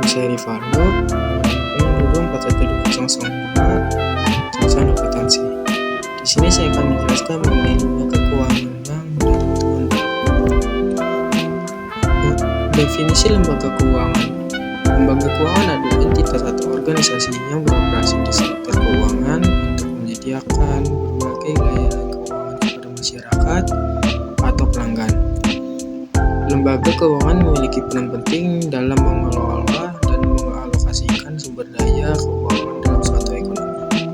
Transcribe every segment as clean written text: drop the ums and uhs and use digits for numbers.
Nama saya Rivaldo, nomor 4121095, jurusan akuntansi. Di sini saya akan menjelaskan mengenai lembaga keuangan bank dan teman-teman. Definisi lembaga keuangan. Lembaga keuangan adalah entitas atau organisasi yang beroperasi di sektor keuangan untuk menyediakan berbagai layanan keuangan kepada masyarakat atau pelanggan. Lembaga keuangan memiliki peran penting dalam mengelola dan mengalokasikan sumber daya keuangan dalam suatu ekonomi.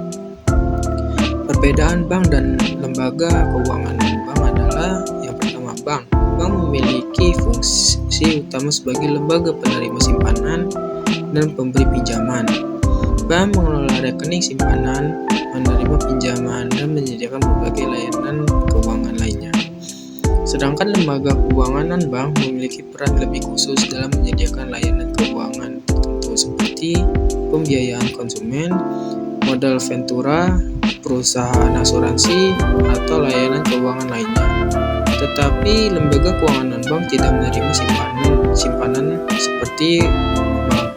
Perbedaan bank dan lembaga keuangan bank adalah yang pertama, bank memiliki fungsi utama sebagai lembaga penerima simpanan dan pemberi pinjaman. Bank mengelola rekening simpanan, menerima pinjaman, dan menyediakan berbagai layanan keuangan lainnya. Sedangkan lembaga keuangan non-bank memiliki peran lebih khusus dalam menyediakan layanan keuangan tertentu seperti pembiayaan konsumen, modal ventura, perusahaan asuransi, atau layanan keuangan lainnya. Tetapi lembaga keuangan non-bank tidak menerima simpanan seperti bank.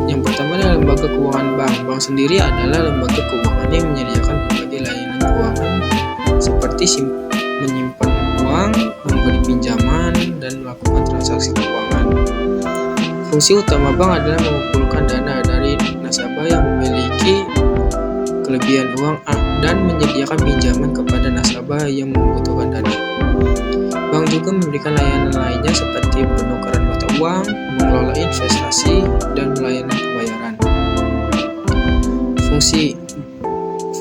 Yang pertama adalah lembaga keuangan bank. Bank sendiri adalah lembaga keuangan yang menyediakan berbagai layanan keuangan seperti menyimpan uang, memberi pinjaman, dan melakukan transaksi keuangan. Fungsi utama bank adalah mengumpulkan dana dari nasabah yang memiliki kelebihan uang dan menyediakan pinjaman kepada nasabah yang membutuhkan dana. Bank juga memberikan layanan lainnya seperti penukaran mata uang, mengelola investasi, dan layanan pembayaran.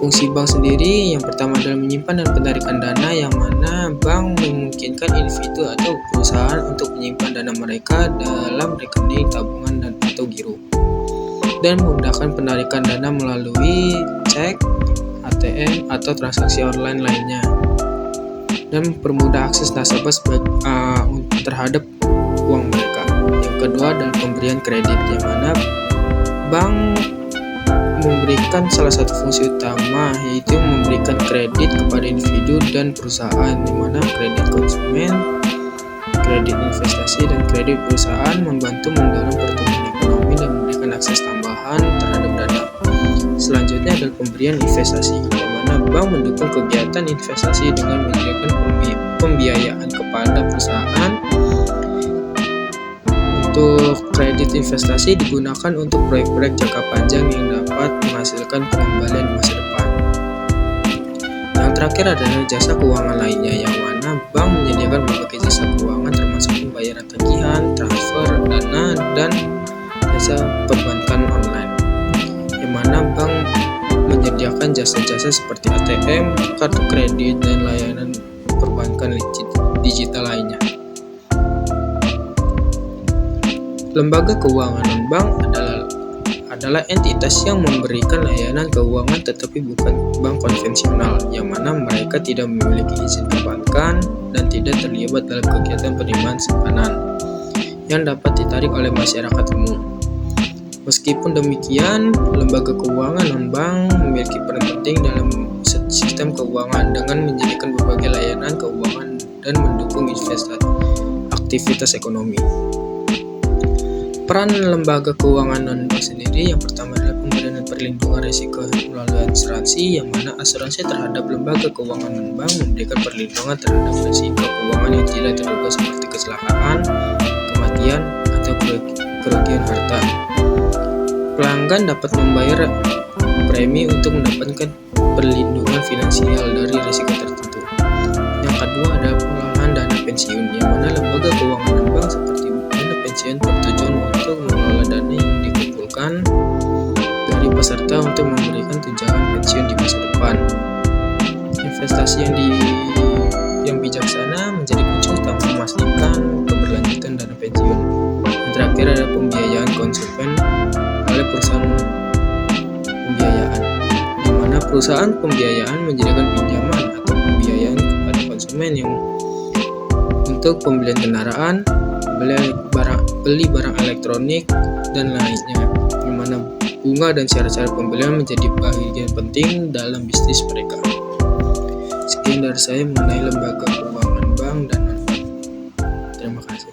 Fungsi bank sendiri yang pertama adalah menyimpan dan penarikan dana, yang mana bank memungkinkan individu atau perusahaan untuk menyimpan dana mereka dalam rekening tabungan dan atau giro, dan memudahkan penarikan dana melalui cek, ATM, atau transaksi online lainnya, dan mempermudah akses nasabah terhadap uang mereka. Yang kedua adalah pemberian kredit, yang mana bank memberikan salah satu fungsi utama, yaitu memberikan kredit kepada individu dan perusahaan, di mana kredit konsumen, kredit investasi, dan kredit perusahaan membantu mendorong pertumbuhan ekonomi dan memberikan akses tambahan terhadap dana. Selanjutnya adalah pemberian investasi, di mana bank mendukung kegiatan investasi dengan menyediakan pembiayaan kepada perusahaan. Untuk kredit investasi digunakan untuk proyek-proyek jangka panjang yang dapat menghasilkan pengembalian di masa depan. Yang terakhir adalah jasa keuangan lainnya, yang mana bank menyediakan berbagai jasa keuangan termasuk pembayaran tagihan, transfer dana, dan jasa perbankan online, yang mana bank menyediakan jasa-jasa seperti ATM, kartu kredit, dan layanan perbankan digital lainnya. Lembaga keuangan non-bank adalah entitas yang memberikan layanan keuangan tetapi bukan bank konvensional, yang mana mereka tidak memiliki izin perbankan dan tidak terlibat dalam kegiatan penerimaan simpanan yang dapat ditarik oleh masyarakat umum. Meskipun demikian, lembaga keuangan non-bank memiliki peran penting dalam sistem keuangan dengan menyediakan berbagai layanan keuangan dan mendukung aktivitas ekonomi. Peran lembaga keuangan non-bank sendiri yang pertama adalah pemberian dan perlindungan risiko melalui asuransi, yang mana asuransi terhadap lembaga keuangan non-bank memberikan perlindungan terhadap risiko keuangan yang tidak terduga seperti kecelakaan, kematian, atau kerugian harta. Pelanggan dapat membayar premi untuk mendapatkan perlindungan finansial dari risiko tertentu. Yang kedua adalah pengelolaan dana pensiun, yang mana lembaga keuangan non-bank seperti dana pensiun bertujuan untuk mengelola dana yang dikumpulkan dari peserta untuk memberikan tunjangan pensiun di masa depan. Investasi yang bijaksana menjadi kunci utama memastikan keberlanjutan dana pensiun. Yang terakhir adalah pembiayaan konsumen oleh perusahaan pembiayaan, di mana perusahaan pembiayaan menyediakan pinjaman atau pembiayaan kepada konsumen yang untuk pembelian kendaraan, beli barang elektronik, dan lainnya, di mana bunga dan cara-cara pembelian menjadi bagian penting dalam bisnis mereka. Sekian dari saya mengenai lembaga keuangan bank dan non-bank. Terima kasih.